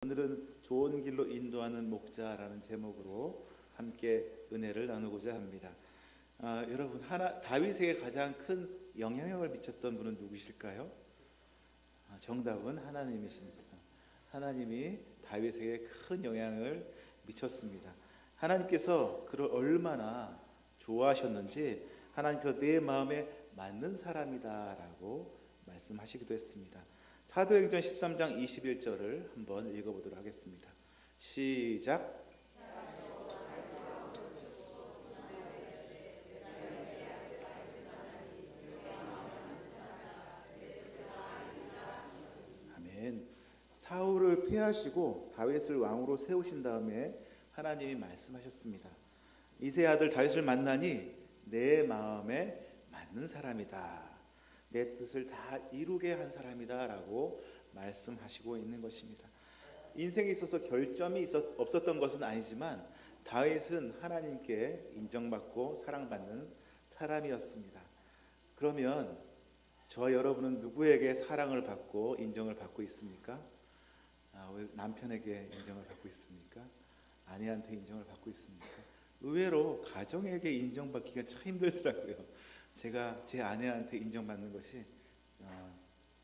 오늘은 좋은 길로 인도하는 목자라는 제목으로 함께 은혜를 나누고자 합니다. 여러분, 다윗에게 가장 큰 영향력을 미쳤던 분은 누구실까요? 정답은 하나님이십니다. 하나님이 다윗에게 큰 영향을 미쳤습니다. 하나님께서 그를 얼마나 좋아하셨는지 하나님께서 내 마음에 맞는 사람이다라고 말씀하시기도 했습니다. 사도행전 13장 21절을 한번 읽어보도록 하겠습니다. 시작. 아멘. 사울을 패하시고 다윗을 왕으로 세우신 다음에 하나님이 말씀하셨습니다. 이새의 아들 다윗을 만나니 내 마음에 맞는 사람이다. 내 뜻을 다 이루게 한 사람이다 라고 말씀하시고 있는 것입니다. 인생에 있어서 결점이 없었던 것은 아니지만 다윗은 하나님께 인정받고 사랑받는 사람이었습니다. 그러면 저와 여러분은 누구에게 사랑을 받고 인정을 받고 있습니까? 왜 남편에게 인정을 받고 있습니까? 아내한테 인정을 받고 있습니까? 의외로 가정에게 인정받기가 참 힘들더라고요. 제가 제 아내한테 인정받는 것이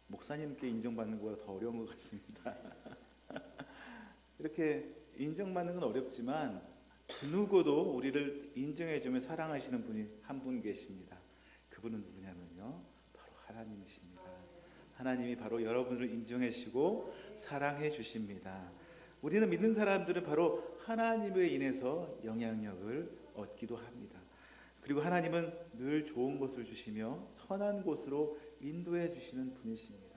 목사님께 인정받는 것보다 더 어려운 것 같습니다. 이렇게 인정받는 건 어렵지만 그 누구도 우리를 인정해주며 사랑하시는 분이 한 분 계십니다. 그분은 누구냐면요, 바로 하나님이십니다. 하나님이 바로 여러분을 인정해주시고 사랑해 주십니다. 우리는 믿는 사람들은 바로 하나님에 인해서 영향력을 얻기도 합니다. 그리고 하나님은 늘 좋은 것을 주시며 선한 곳으로 인도해 주시는 분이십니다.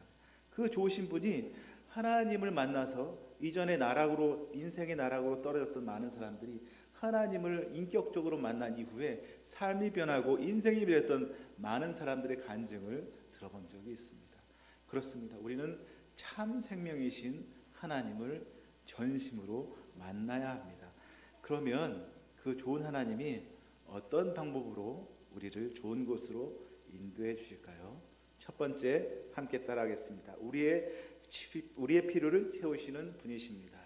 그 좋으신 분이 하나님을 만나서 이전에 나락으로, 인생의 나락으로 떨어졌던 많은 사람들이 하나님을 인격적으로 만난 이후에 삶이 변하고 인생이 변했던 많은 사람들의 간증을 들어본 적이 있습니다. 그렇습니다. 우리는 참 생명이신 하나님을 전심으로 만나야 합니다. 그러면 그 좋은 하나님이 어떤 방법으로 우리를 좋은 곳으로 인도해 주실까요? 첫 번째, 함께 따라하겠습니다. 우리의 필요를 채우시는 분이십니다.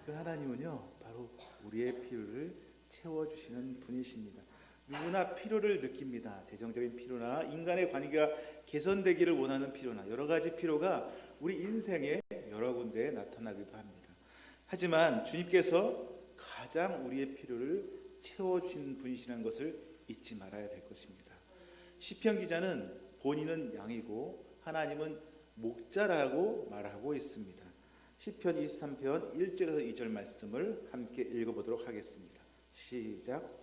그 하나님은요, 바로 우리의 필요를 채워주시는 분이십니다. 누구나 필요를 느낍니다. 재정적인 필요나 인간의 관계가 개선되기를 원하는 필요나 여러 가지 필요가 우리 인생에 여러 군데에 나타나기도 합니다. 하지만 주님께서 가장 우리의 필요를 채워주신 분이시라는 것을 잊지 말아야 될 것입니다. 시편 기자는 본인은 양이고 하나님은 목자라고 말하고 있습니다. 시편 23편 1절에서 2절 말씀을 함께 읽어보도록 하겠습니다. 시작.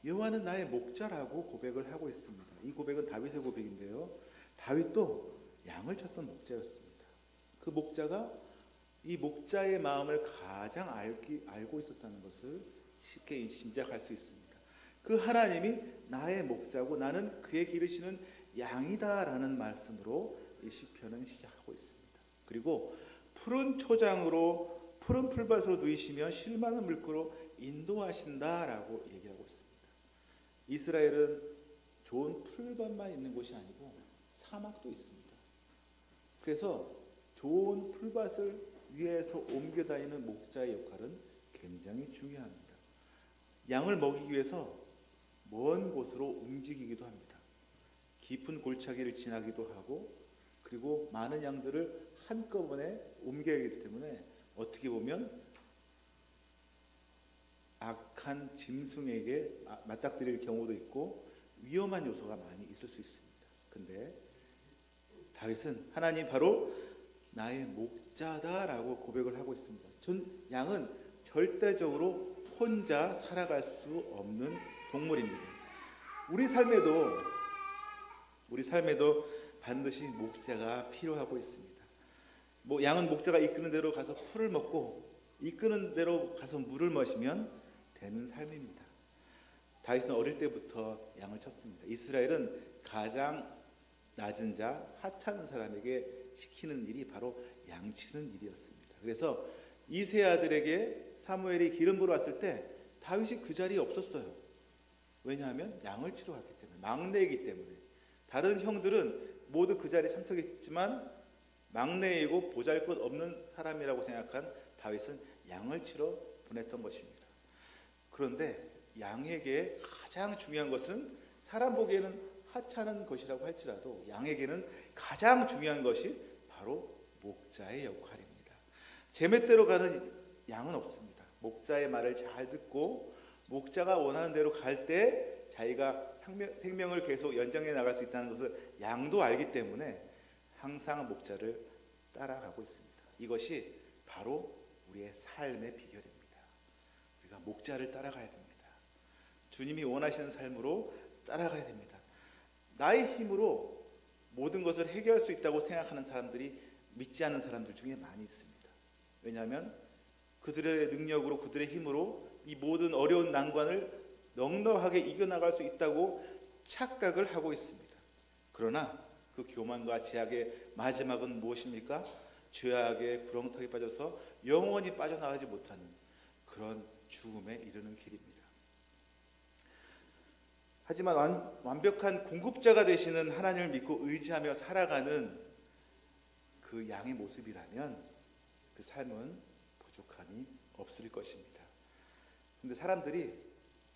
여호와는 나의 목자라고 고백을 하고 있습니다. 이 고백은 다윗의 고백인데요, 다윗도 양을 쳤던 목자였습니다. 그 목자가 이 목자의 마음을 가장 알고 있었다는 것을 쉽게 짐작할 수 있습니다. 그 하나님이 나의 목자고 나는 그의 기르시는 양이다라는 말씀으로 이 시편은 시작하고 있습니다. 그리고 푸른 초장으로 푸른 풀밭으로 누이시며 실만한 물가로 인도하신다라고 얘기하고 있습니다. 이스라엘은 좋은 풀밭만 있는 곳이 아니고 사막도 있습니다. 그래서 좋은 풀밭을 위에서 옮겨 다니는 목자의 역할은 굉장히 중요합니다. 양을 먹이기 위해서 먼 곳으로 움직이기도 합니다. 깊은 골짜기를 지나기도 하고, 그리고 많은 양들을 한꺼번에 옮겨야 하기 때문에 어떻게 보면 악한 짐승에게 맞닥뜨릴 경우도 있고 위험한 요소가 많이 있을 수 있습니다. 근데 다윗은 하나님 바로 나의 목자다라고 고백을 하고 있습니다. 양은 절대적으로 혼자 살아갈 수 없는 동물입니다. 우리 삶에도 반드시 목자가 필요하고 있습니다. 양은 목자가 이끄는 대로 가서 풀을 먹고 이끄는 대로 가서 물을 마시면 되는 삶입니다. 다윗은 어릴 때부터 양을 쳤습니다. 이스라엘은 가장 낮은 자, 하찮은 사람에게 시키는 일이 바로 양치는 일이었습니다. 그래서 이새 아들에게 사무엘이 기름 부어 왔을 때 다윗이 그 자리에 없었어요. 왜냐하면 양을 치러 갔기 때문에, 막내이기 때문에. 다른 형들은 모두 그 자리에 참석했지만 막내이고 보잘것없는 사람이라고 생각한 다윗은 양을 치러 보냈던 것입니다. 그런데 양에게 가장 중요한 것은, 사람 보기에는 하찮은 것이라고 할지라도 양에게는 가장 중요한 것이 바로 목자의 역할입니다. 제멋대로 가는 양은 없습니다. 목자의 말을 잘 듣고 목자가 원하는 대로 갈 때 자기가 생명을 계속 연장해 나갈 수 있다는 것을 양도 알기 때문에 항상 목자를 따라가고 있습니다. 이것이 바로 우리의 삶의 비결입니다. 우리가 목자를 따라가야 됩니다. 주님이 원하시는 삶으로 따라가야 됩니다. 나의 힘으로 모든 것을 해결할 수 있다고 생각하는 사람들이 믿지 않는 사람들 중에 많이 있습니다. 왜냐하면 그들의 능력으로, 그들의 힘으로 이 모든 어려운 난관을 넉넉하게 이겨나갈 수 있다고 착각을 하고 있습니다. 그러나 그 교만과 제약의 마지막은 무엇입니까? 죄악의 구렁텅이에 빠져서 영원히 빠져나가지 못하는 그런 죽음에 이르는 길입니다. 하지만 완벽한 공급자가 되시는 하나님을 믿고 의지하며 살아가는 그 양의 모습이라면 그 삶은 부족함이 없을 것입니다. 그런데 사람들이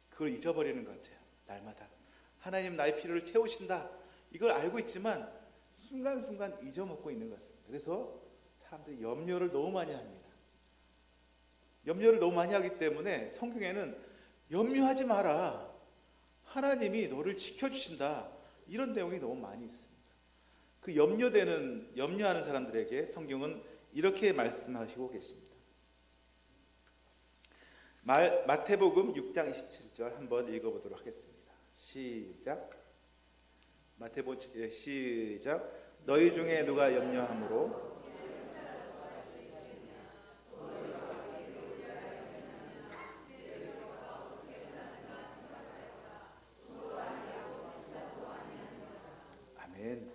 그걸 잊어버리는 것 같아요. 날마다 하나님 나의 필요를 채우신다, 이걸 알고 있지만 순간순간 잊어먹고 있는 것 같습니다. 그래서 사람들이 염려를 너무 많이 합니다. 염려를 너무 많이 하기 때문에 성경에는 염려하지 마라, 하나님이 너를 지켜주신다, 이런 내용이 너무 많이 있습니다. 그 염려하는 사람들에게 성경은 이렇게 말씀하시고 계십니다. 마태복음 6장 27절 한번 읽어보도록 하겠습니다. 시작. 마태복음 시작. 너희 중에 누가 염려함으로 아멘.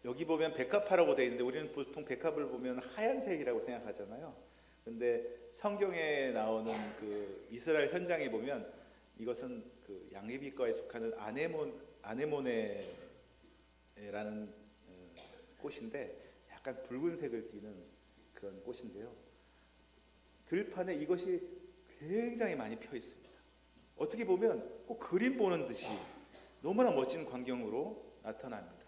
여기 보면 백합화라고 되어 있는데 우리는 보통 백합을 보면 하얀색이라고 생각하잖아요. 근데 성경에 나오는 그 이스라엘 현장에 보면 이것은 그 양귀비과에 속하는 아네모네라는 꽃인데 약간 붉은색을 띠는 그런 꽃인데요. 들판에 이것이 굉장히 많이 펴 있습니다. 어떻게 보면 꼭 그림 보는 듯이 너무나 멋진 광경으로 나타납니다.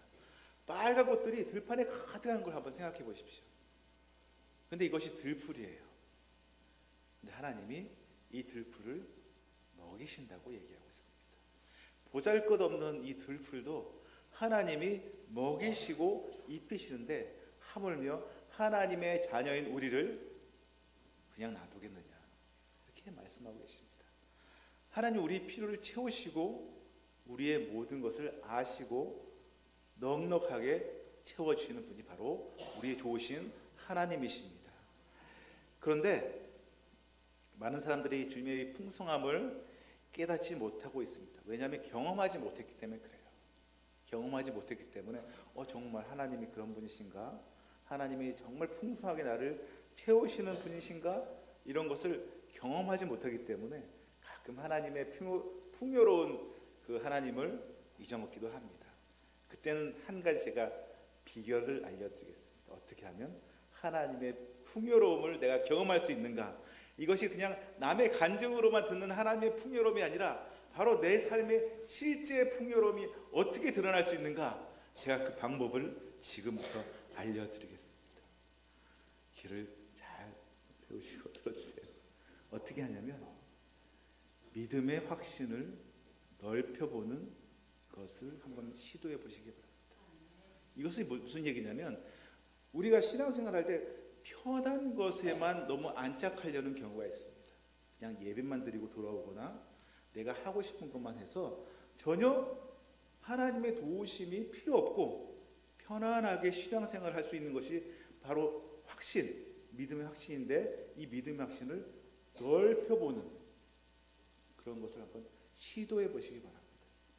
빨간 꽃들이 들판에 가득한 걸 한번 생각해 보십시오. 근데 이것이 들풀이에요. 근데 하나님이 이 들풀을 먹이신다고 얘기하고 있습니다. 보잘것없는 이 들풀도 하나님이 먹이시고 입히시는데 하물며 하나님의 자녀인 우리를 그냥 놔두겠느냐, 이렇게 말씀하고 계십니다. 하나님 우리 필요를 채우시고 우리의 모든 것을 아시고 넉넉하게 채워주시는 분이 바로 우리 좋으신 하나님이십니다. 그런데 많은 사람들이 주님의 풍성함을 깨닫지 못하고 있습니다. 왜냐하면 경험하지 못했기 때문에 그래요. 경험하지 못했기 때문에 정말 하나님이 그런 분이신가? 하나님이 정말 풍성하게 나를 채우시는 분이신가? 이런 것을 경험하지 못하기 때문에 가끔 하나님의 풍요로운 그 하나님을 잊어먹기도 합니다. 그때는 한 가지 제가 비결을 알려드리겠습니다. 어떻게 하면 하나님의 풍요로움을 내가 경험할 수 있는가? 이것이 그냥 남의 간증으로만 듣는 하나님의 풍요로움이 아니라 바로 내 삶의 실제 풍요로움이 어떻게 드러날 수 있는가? 제가 그 방법을 지금부터 알려드리겠습니다. 귀를 잘 세우시고 들어주세요. 어떻게 하냐면 믿음의 확신을 넓혀보는 것을 한번 시도해 보시기 바랍니다. 이것이 무슨 얘기냐면 우리가 신앙생활할 때 편한 것에만 너무 안착하려는 경우가 있습니다. 그냥 예배만 드리고 돌아오거나 내가 하고 싶은 것만 해서 전혀 하나님의 도우심이 필요 없고 편안하게 신앙생활을 할 수 있는 것이 바로 확신, 믿음의 확신인데 이 믿음의 확신을 넓혀보는 그런 것을 한번 시도해 보시기 바랍니다.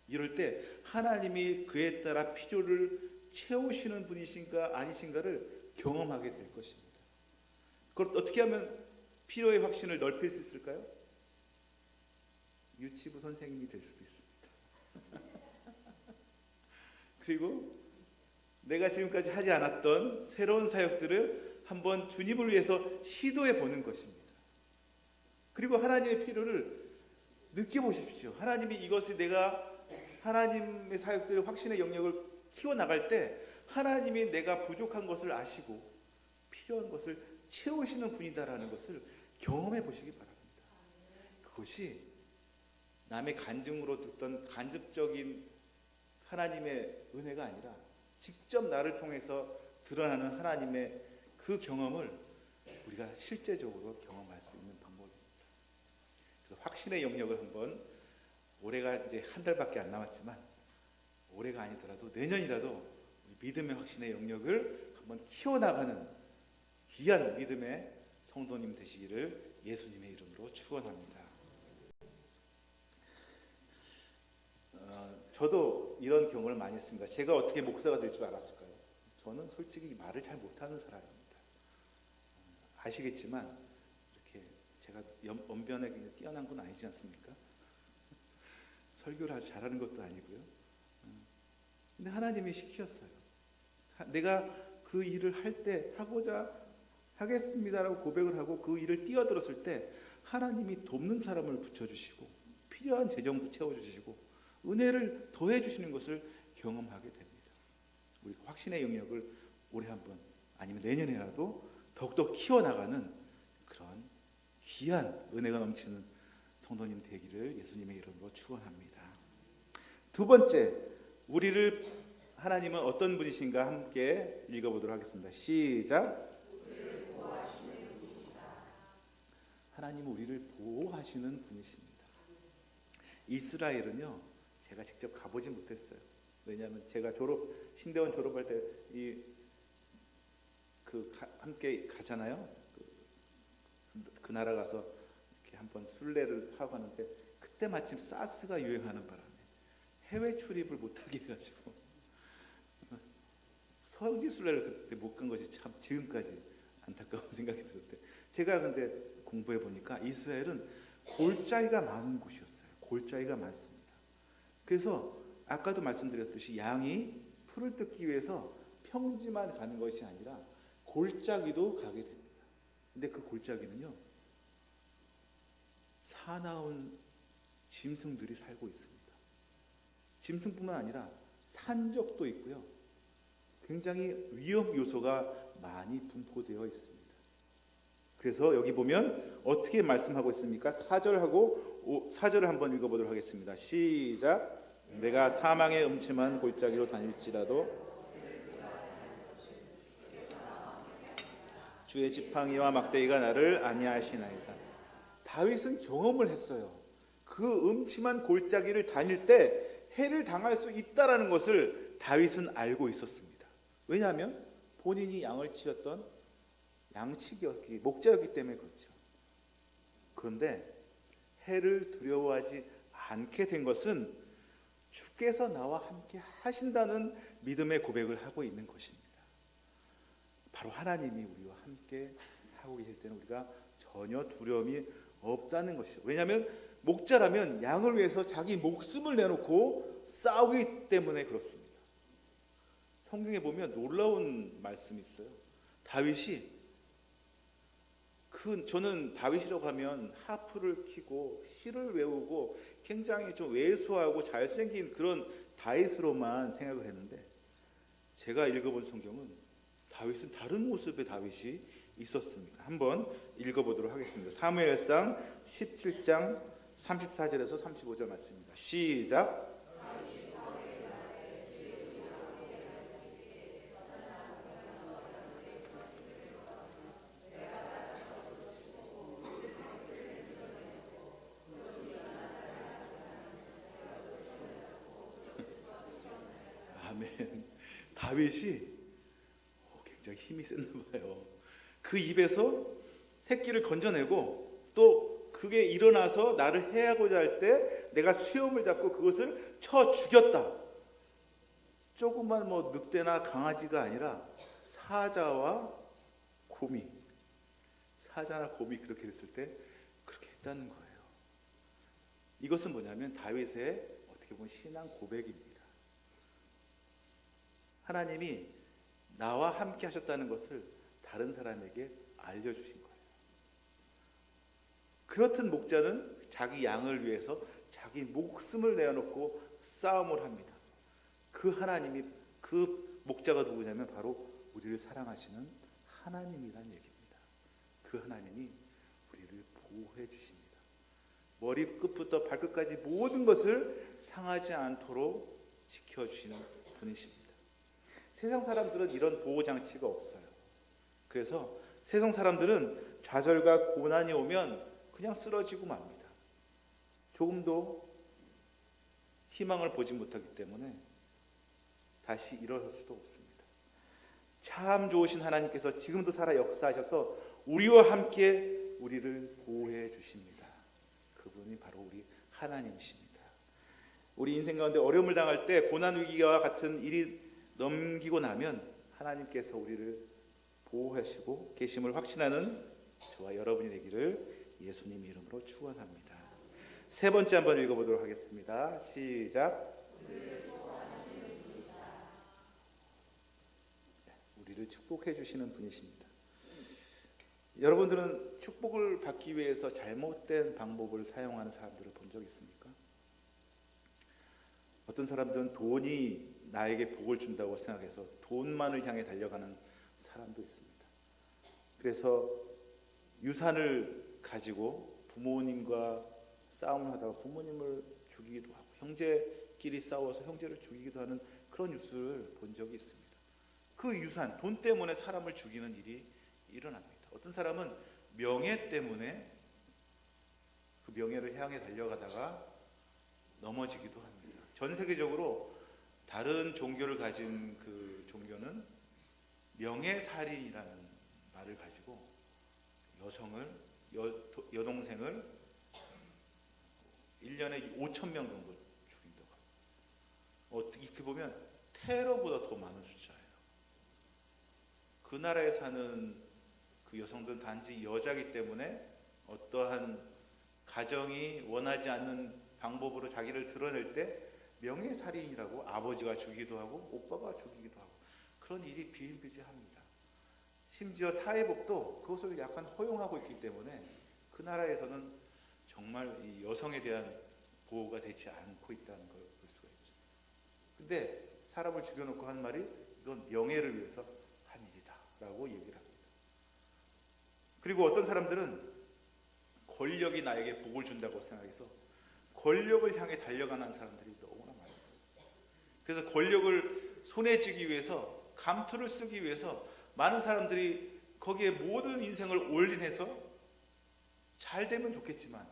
이럴 때 하나님이 그에 따라 필요를 채우시는 분이신가 아니신가를 경험하게 될 것입니다. 그걸 어떻게 하면 필요의 확신을 넓힐 수 있을까요? 유치부 선생님이 될 수도 있습니다. 그리고 내가 지금까지 하지 않았던 새로운 사역들을 한번 주님을 위해서 시도해 보는 것입니다. 그리고 하나님의 필요를 느껴보십시오. 하나님이 이것을 내가 하나님의 사역들의 확신의 영역을 키워나갈 때 하나님이 내가 부족한 것을 아시고 필요한 것을 채우시는 분이다라는 것을 경험해 보시기 바랍니다. 그것이 남의 간증으로 듣던 간접적인 하나님의 은혜가 아니라 직접 나를 통해서 드러나는 하나님의 그 경험을 우리가 실제적으로 경험할 수 있는 방법입니다. 그래서 확신의 영역을 한번, 올해가 이제 한 달밖에 안 남았지만 올해가 아니더라도 내년이라도 우리 믿음의 확신의 영역을 한번 키워나가는 귀한 믿음의 성도님 되시기를 예수님의 이름으로 축원합니다. 저도 이런 경험을 많이 했습니다. 제가 어떻게 목사가 될 줄 알았을까요? 저는 솔직히 말을 잘 못하는 사람입니다. 아시겠지만 이렇게 제가 언변에 굉장히 뛰어난 건 아니지 않습니까? 설교를 아주 잘하는 것도 아니고요. 근데 하나님이 시키셨어요. 내가 그 일을 할 때 하고자 하겠습니다라고 고백을 하고 그 일을 뛰어들었을 때 하나님이 돕는 사람을 붙여주시고 필요한 재정도 채워주시고 은혜를 더해 주시는 것을 경험하게 됩니다. 우리가 확신의 영역을 올해 한번 아니면 내년에라도 더욱더 키워나가는 그런 귀한 은혜가 넘치는 성도님 되기를 예수님의 이름으로 축원합니다. 두 번째, 우리를 하나님은 어떤 분이신가 함께 읽어보도록 하겠습니다. 시작. 하나님은 우리를 보호하시는 분이십니다. 이스라엘은요, 제가 직접 가보지 못했어요. 왜냐하면 제가 신대원 졸업할 때 함께 가잖아요. 그 나라 가서 이렇게 한번 순례를 하고 하는데 그때 마침 사스가 유행하는 바람에 해외 출입을 못하게 해가지고 서지 순례를 그때 못 간 것이 참 지금까지 안타까운 생각이 들었대. 제가 근데 공부해 보니까 이스라엘은 골짜기가 많은 곳이었어요. 골짜기가 많습니다. 그래서 아까도 말씀드렸듯이 양이 풀을 뜯기 위해서 평지만 가는 것이 아니라 골짜기도 가게 됩니다. 근데 그 골짜기는요, 사나운 짐승들이 살고 있습니다. 짐승뿐만 아니라 산적도 있고요. 굉장히 위험 요소가 많이 분포되어 있습니다. 그래서 여기 보면 어떻게 말씀하고 있습니까? 4절을 한번 읽어보도록 하겠습니다. 시작. 내가 사망의 음침한 골짜기로 다닐지라도 주의 지팡이와 막대기가 나를 안위하시나이다. 다윗은 경험을 했어요. 그 음침한 골짜기를 다닐 때 해를 당할 수 있다라는 것을 다윗은 알고 있었습니다. 왜냐하면 본인이 양을 치었던 목자였기 때문에 그렇죠. 그런데 해를 두려워하지 않게 된 것은 주께서 나와 함께 하신다는 믿음의 고백을 하고 있는 것입니다. 바로 하나님이 우리와 함께 하고 계실 때는 우리가 전혀 두려움이 없다는 것이죠. 왜냐하면 목자라면 양을 위해서 자기 목숨을 내놓고 싸우기 때문에 그렇습니다. 성경에 보면 놀라운 말씀이 있어요. 다윗이 저는 다윗이라고 하면 하프를 키고 시를 외우고 굉장히 좀 왜소하고 잘생긴 그런 다윗으로만 생각을 했는데 제가 읽어본 성경은 다윗은 다른 모습의 다윗이 있었습니다. 한번 읽어보도록 하겠습니다. 사무엘상 17장 34절에서 35절 말씀입니다. 시작. 아멘. 다윗이 굉장히 힘이 센나 봐요. 그 입에서 새끼를 건져내고 또 그게 일어나서 나를 해하고자 할 때 내가 수염을 잡고 그것을 쳐 죽였다. 조그만 늑대나 강아지가 아니라 사자나 곰이 그렇게 됐을 때 그렇게 했다는 거예요. 이것은 뭐냐면 다윗의 어떻게 보면 신앙 고백입니다. 하나님이 나와 함께 하셨다는 것을 다른 사람에게 알려주신 거예요. 그렇듯 목자는 자기 양을 위해서 자기 목숨을 내어놓고 싸움을 합니다. 그 하나님이, 그 목자가 누구냐면 바로 우리를 사랑하시는 하나님이란 얘기입니다. 그 하나님이 우리를 보호해 주십니다. 머리끝부터 발끝까지 모든 것을 상하지 않도록 지켜주시는 분이십니다. 세상 사람들은 이런 보호장치가 없어요. 그래서 세상 사람들은 좌절과 고난이 오면 그냥 쓰러지고 맙니다. 조금도 희망을 보지 못하기 때문에 다시 일어설 수도 없습니다. 참 좋으신 하나님께서 지금도 살아 역사하셔서 우리와 함께 우리를 보호해 주십니다. 그분이 바로 우리 하나님이십니다. 우리 인생 가운데 어려움을 당할 때 고난 위기와 같은 일이 넘기고 나면 하나님께서 우리를 보호하시고 계심을 확신하는 저와 여러분이 되기를 예수님 이름으로 축원합니다. 세 번째 한번 읽어보도록 하겠습니다. 시작. 우리를 축복해 주시는 분이십니다. 여러분들은 축복을 받기 위해서 잘못된 방법을 사용하는 사람들을 본 적 있습니까? 어떤 사람들은 돈이 나에게 복을 준다고 생각해서 돈만을 향해 달려가는 사람도 있습니다. 그래서 유산을 가지고 부모님과 싸움을 하다가 부모님을 죽이기도 하고 형제끼리 싸워서 형제를 죽이기도 하는 그런 뉴스를 본 적이 있습니다. 그 유산, 돈 때문에 사람을 죽이는 일이 일어납니다. 어떤 사람은 명예 때문에 그 명예를 향해 달려가다가 넘어지기도 합니다. 전 세계적으로 다른 종교를 가진 그 종교는 명예살인이라는 말을 가지고 여동생을 1년에 5,000명 정도 죽인다고 합니다. 어떻게 보면 테러보다 더 많은 숫자예요. 그 나라에 사는 그 여성들은 단지 여자이기 때문에 어떠한 가정이 원하지 않는 방법으로 자기를 드러낼 때 명예살인이라고 아버지가 죽이기도 하고 오빠가 죽이기도 하고 그런 일이 비일비재합니다. 심지어 사회복도 그것을 약간 허용하고 있기 때문에 그 나라에서는 정말 이 여성에 대한 보호가 되지 않고 있다는 걸 볼 수가 있죠. 근데 사람을 죽여놓고 하는 말이 이건 명예를 위해서 한 일이다 라고 얘기를 합니다. 그리고 어떤 사람들은 권력이 나에게 복을 준다고 생각해서 권력을 향해 달려가는 사람들이 너무나 많이 있습니다. 그래서 권력을 손에 쥐기 위해서 감투를 쓰기 위해서 많은 사람들이 거기에 모든 인생을 올인해서 잘 되면 좋겠지만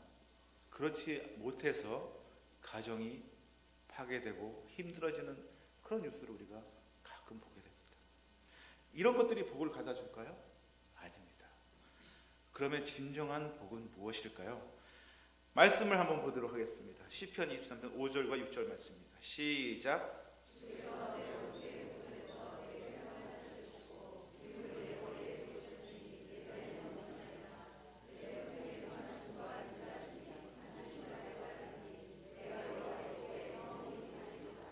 그렇지 못해서 가정이 파괴되고 힘들어지는 그런 뉴스를 우리가 가끔 보게 됩니다. 이런 것들이 복을 가져다 줄까요? 아닙니다. 그러면 진정한 복은 무엇일까요? 말씀을 한번 보도록 하겠습니다. 시편 23편 5절과 6절 말씀입니다. 시작.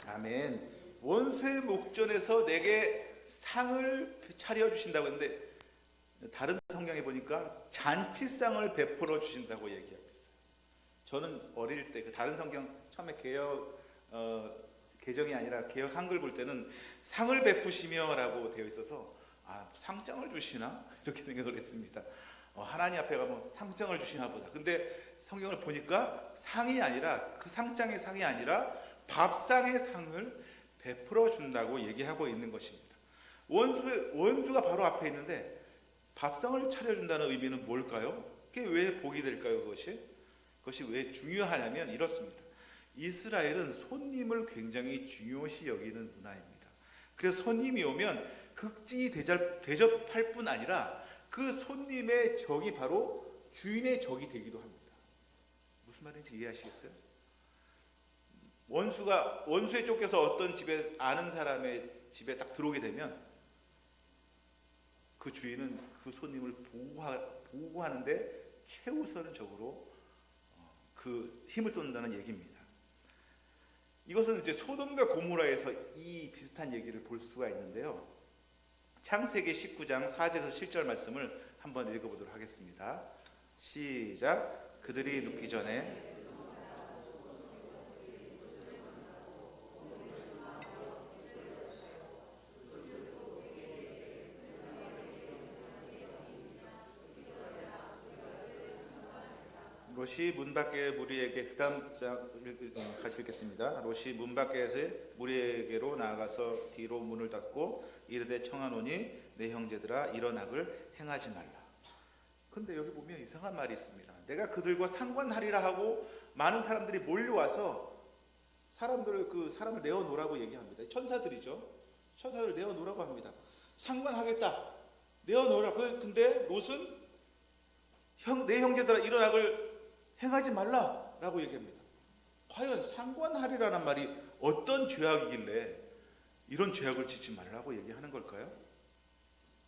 아멘. 원수의 목전에서 내게 상을 차려주신다고 했는데 다른 성경에 보니까 잔치상을 베풀어 주신다고 얘기하고 있어요. 저는 어릴 때 그 다른 성경 처음에 개정이 아니라 개역 한글 볼 때는 상을 베푸시며라고 되어 있어서 상장을 주시나 이렇게 생각을 했습니다. 하나님 앞에 가면 상장을 주시나 보다. 근데 성경을 보니까 상이 아니라 그 상장의 상이 아니라 밥상의 상을 베풀어 준다고 얘기하고 있는 것입니다. 원수가 바로 앞에 있는데 밥상을 차려준다는 의미는 뭘까요? 그게 왜 복이 될까요? 그것이 왜 중요하냐면 이렇습니다. 이스라엘은 손님을 굉장히 중요시 여기는 문화입니다. 그래서 손님이 오면 극진히 대접할 뿐 아니라 그 손님의 적이 바로 주인의 적이 되기도 합니다. 무슨 말인지 이해하시겠어요? 원수에 쫓겨서 어떤 집에 아는 사람의 집에 딱 들어오게 되면 그 주인은 그 손님을 보호하는데 최우선적으로 그 힘을 쏟는다는 얘기입니다. 이것은 이제 소돔과 고모라에서 이 비슷한 얘기를 볼 수가 있는데요. 창세기 19장 4절에서 7절 말씀을 한번 읽어보도록 하겠습니다. 시작. 그들이 눕기 전에 롯이 문 밖에 무리에게, 그 다음 장 같이 읽겠습니다. 롯이 문 밖에서 무리에게로 나아가서 뒤로 문을 닫고 이르되 청하노니 내 형제들아 이런 악을 행하지 말라. 근데 여기 보면 이상한 말이 있습니다. 내가 그들과 상관하리라 하고 많은 사람들이 몰려와서 사람을 내어놓으라고 얘기합니다. 천사들이죠. 천사들 내어놓으라고 합니다. 상관하겠다. 내어놓으라. 근데 롯은 내 형제들아 이런 악을 행하지 말라라고 얘기합니다. 과연 상관하리라는 말이 어떤 죄악이길래 이런 죄악을 짓지 말라고 얘기하는 걸까요?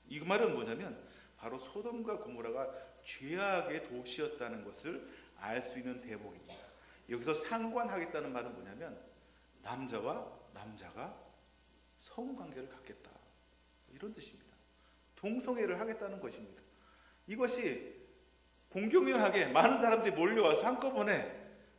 이 말은 뭐냐면 바로 소돔과 고모라가 죄악의 도시였다는 것을 알 수 있는 대목입니다. 여기서 상관하겠다는 말은 뭐냐면 남자와 남자가 성관계를 갖겠다, 이런 뜻입니다. 동성애를 하겠다는 것입니다. 이것이 공공연하게 많은 사람들이 몰려와서 한꺼번에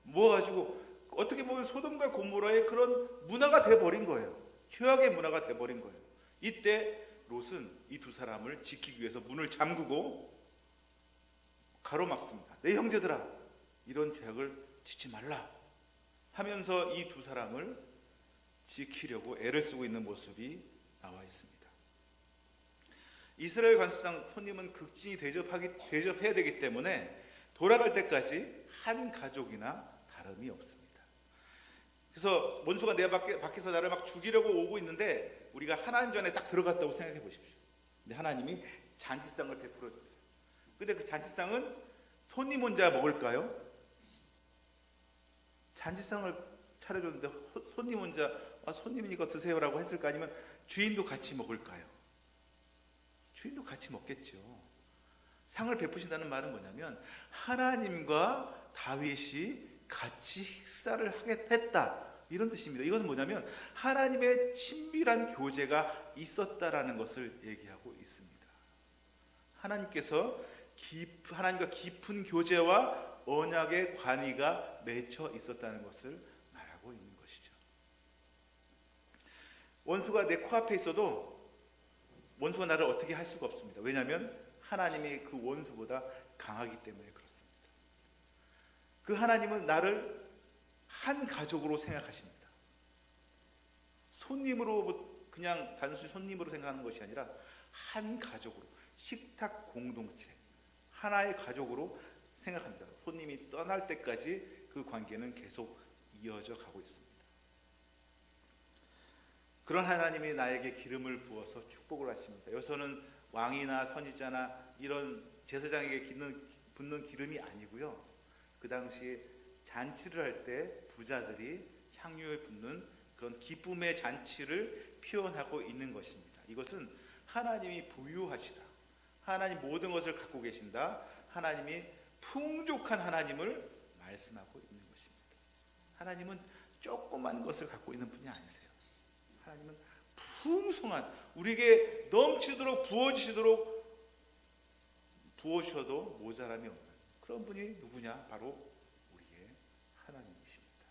모아가지고 어떻게 보면 소돔과 고모라의 그런 문화가 돼버린 거예요. 죄악의 문화가 돼버린 거예요. 이때 롯은 이 두 사람을 지키기 위해서 문을 잠그고 가로막습니다. 내 형제들아 이런 죄악을 짓지 말라 하면서 이 두 사람을 지키려고 애를 쓰고 있는 모습이 나와 있습니다. 이스라엘 관습상 손님은 극진히 대접해야 되기 때문에 돌아갈 때까지 한 가족이나 다름이 없습니다. 그래서 원수가 내 밖에서 나를 막 죽이려고 오고 있는데 우리가 하나님 전에 딱 들어갔다고 생각해 보십시오. 근데 하나님이 잔치상을 베풀어 줬어요. 근데 그 잔치상은 손님 혼자 먹을까요? 잔치상을 차려줬는데 손님 혼자 손님이니까 드세요라고 했을까? 아니면 주인도 같이 먹을까요? 주인도 같이 먹겠죠. 상을 베푸신다는 말은 뭐냐면 하나님과 다윗이 같이 식사를 했다, 이런 뜻입니다. 이것은 뭐냐면 하나님의 친밀한 교제가 있었다라는 것을 얘기하고 있습니다. 하나님과 깊은 교제와 언약의 관의가 맺혀 있었다는 것을 말하고 있는 것이죠. 원수가 내 코앞에 있어도 원수가 나를 어떻게 할 수가 없습니다. 왜냐하면 하나님이 그 원수보다 강하기 때문에 그렇습니다. 그 하나님은 나를 한 가족으로 생각하십니다. 손님으로, 그냥 단순히 손님으로 생각하는 것이 아니라 한 가족으로, 식탁 공동체, 하나의 가족으로 생각합니다. 손님이 떠날 때까지 그 관계는 계속 이어져 가고 있습니다. 그런 하나님이 나에게 기름을 부어서 축복을 하십니다. 여기서는 왕이나 선지자나 이런 제사장에게 붓는 기름이 아니고요. 그 당시 잔치를 할 때 부자들이 향유에 붓는 그런 기쁨의 잔치를 표현하고 있는 것입니다. 이것은 하나님이 부유하시다, 하나님 모든 것을 갖고 계신다, 하나님이 풍족한 하나님을 말씀하고 있는 것입니다. 하나님은 조그만 것을 갖고 있는 분이 아니세요. 하나님은 풍성한, 우리에게 넘치도록 부어주셔도 모자람이 없는 그런 분이 누구냐? 바로 우리의 하나님이십니다.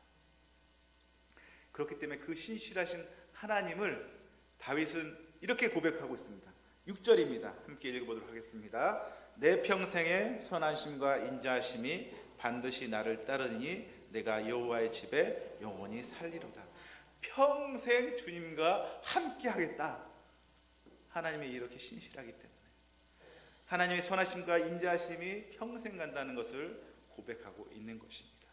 그렇기 때문에 그 신실하신 하나님을 다윗은 이렇게 고백하고 있습니다. 6절입니다. 함께 읽어보도록 하겠습니다. 내 평생의 선하심과 인자하심이 반드시 나를 따르니 내가 여호와의 집에 영원히 살리로다. 평생 주님과 함께 하겠다. 하나님이 이렇게 신실하기 때문에 하나님의 선하심과 인자하심이 평생 간다는 것을 고백하고 있는 것입니다.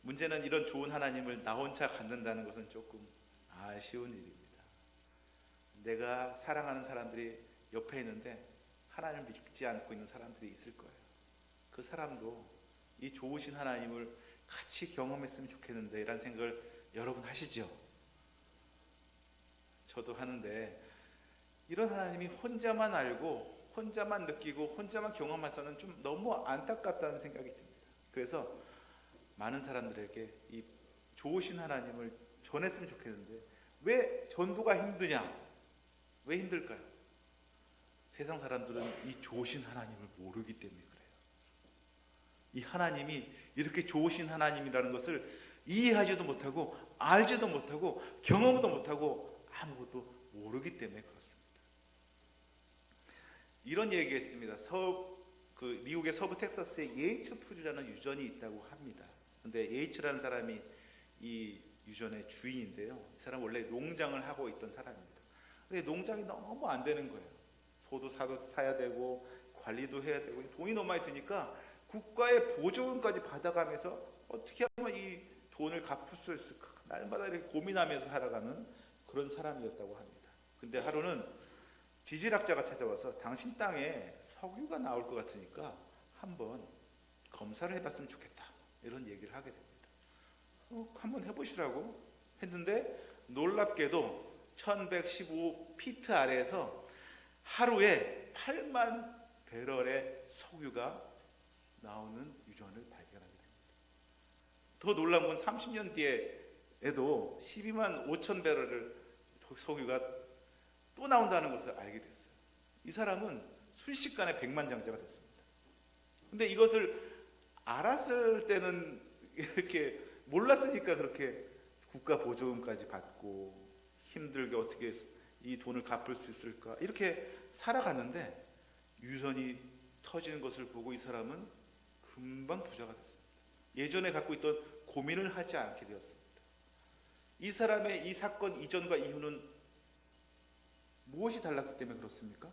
문제는 이런 좋은 하나님을 나 혼자 갖는다는 것은 조금 아쉬운 일입니다. 내가 사랑하는 사람들이 옆에 있는데 하나님을 믿지 않고 있는 사람들이 있을 거예요. 그 사람도 이 좋으신 하나님을 같이 경험했으면 좋겠는데 이런 생각을 여러분 하시죠? 저도 하는데 이런 하나님이 혼자만 알고 혼자만 느끼고 혼자만 경험해서는 좀 너무 안타깝다는 생각이 듭니다. 그래서 많은 사람들에게 이 좋으신 하나님을 전했으면 좋겠는데 왜 전도가 힘드냐? 왜 힘들까요? 세상 사람들은 이 좋으신 하나님을 모르기 때문에 그래요. 이 하나님이 이렇게 좋으신 하나님이라는 것을 이해하지도 못하고 알지도 못하고 경험도 못하고 아무것도 모르기 때문에 그렇습니다. 이런 얘기했습니다. 미국의 서부 텍사스에 예이츠 풀이라는 유전이 있다고 합니다. 근데 예이츠라는 사람이 이 유전의 주인인데요. 이 사람 원래 농장을 하고 있던 사람입니다. 근데 농장이 너무 안 되는 거예요. 소도 사야 되고 관리도 해야 되고 돈이 너무 많이 드니까 국가의 보조금까지 받아가면서 어떻게 하면 이 돈을 갚을 수 있을까 날마다 이렇게 고민하면서 살아가는 그런 사람이었다고 합니다. 근데 하루는 지질학자가 찾아와서 당신 땅에 석유가 나올 것 같으니까 한번 검사를 해봤으면 좋겠다 이런 얘기를 하게 됩니다. 한번 해보시라고 했는데 놀랍게도 1115피트 아래에서 하루에 8만 배럴의 석유가 나오는 유전을 발견하게 됩니다. 더 놀라운 건 30년 뒤에도 12만 5천 배럴의 석유가 또 나온다는 것을 알게 됐어요. 이 사람은 순식간에 백만장자가 됐습니다. 근데 이것을 알았을 때는 이렇게 몰랐으니까 그렇게 국가 보조금까지 받고 힘들게 어떻게 이 돈을 갚을 수 있을까 이렇게 살아갔는데 유전이 터지는 것을 보고 이 사람은 금방 부자가 됐습니다. 예전에 갖고 있던 고민을 하지 않게 되었습니다. 이 사람의 이 사건 이전과 이후는 무엇이 달랐기 때문에 그렇습니까?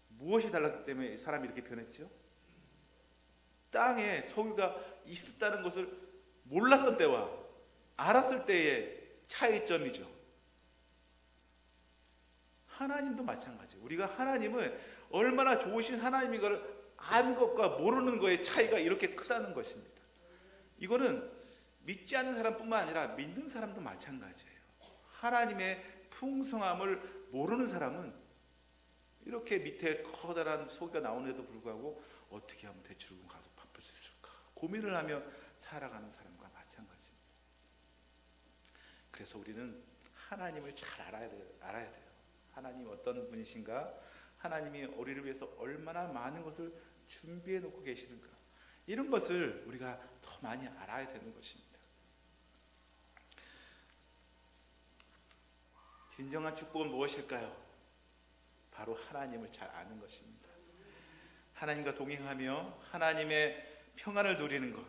무엇이 달랐기 때문에 사람이 이렇게 변했죠? 땅에 석유가 있었다는 것을 몰랐던 때와 알았을 때의 차이점이죠. 하나님도 마찬가지예요. 우리가 하나님은 얼마나 좋으신 하나님인 걸 아는 것과 모르는 것의 차이가 이렇게 크다는 것입니다. 이거는 믿지 않는 사람뿐만 아니라 믿는 사람도 마찬가지예요. 하나님의 풍성함을 모르는 사람은 이렇게 밑에 커다란 석유가 나오는데도 불구하고 어떻게 하면 대출금 가서 갚을 수 있을까 고민을 하며 살아가는 사람과 마찬가지입니다. 그래서 우리는 하나님을 잘 알아야 돼요. 하나님이 어떤 분이신가, 하나님이 우리를 위해서 얼마나 많은 것을 준비해 놓고 계시는가, 이런 것을 우리가 더 많이 알아야 되는 것입니다. 진정한 축복은 무엇일까요? 바로 하나님을 잘 아는 것입니다. 하나님과 동행하며 하나님의 평안을 누리는 것,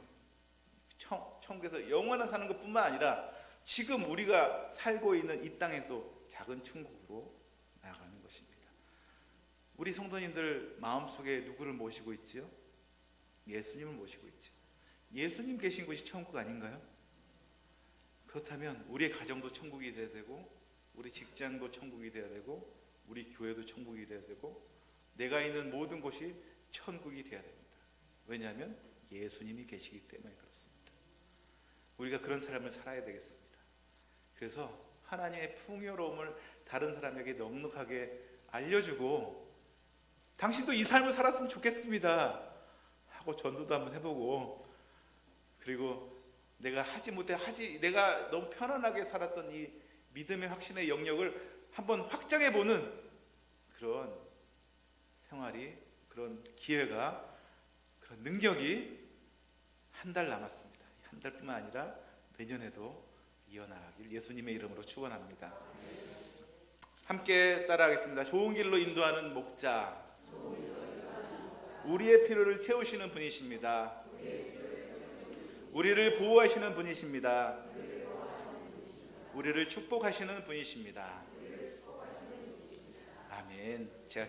천국에서 영원한 사는 것뿐만 아니라 지금 우리가 살고 있는 이 땅에서도 작은 천국으로 나아가는 것입니다. 우리 성도님들 마음속에 누구를 모시고 있지요? 예수님을 모시고 있죠. 예수님 계신 곳이 천국 아닌가요? 그렇다면 우리의 가정도 천국이 되어야 되고, 우리 직장도 천국이 되어야 되고, 우리 교회도 천국이 되어야 되고, 내가 있는 모든 곳이 천국이 되어야 됩니다. 왜냐하면 예수님이 계시기 때문에 그렇습니다. 우리가 그런 삶을 살아야 되겠습니다. 그래서 하나님의 풍요로움을 다른 사람에게 넉넉하게 알려주고, 당신도 이 삶을 살았으면 좋겠습니다 하고 전도도 한번 해보고, 그리고 내가 내가 너무 편안하게 살았던 이 믿음의 확신의 영역을 한번 확장해보는 그런 생활이, 그런 기회가, 그런 능력이 한 달 남았습니다. 한 달뿐만 아니라 내년에도 이어나가길 예수님의 이름으로 축원합니다. 함께 따라하겠습니다. 좋은 길로 인도하는 목자, 우리의 필요를 채우시는 분이십니다. 우리를 보호하시는 분이십니다. 우리를 축복하시는 분이십니다. 아멘. 제가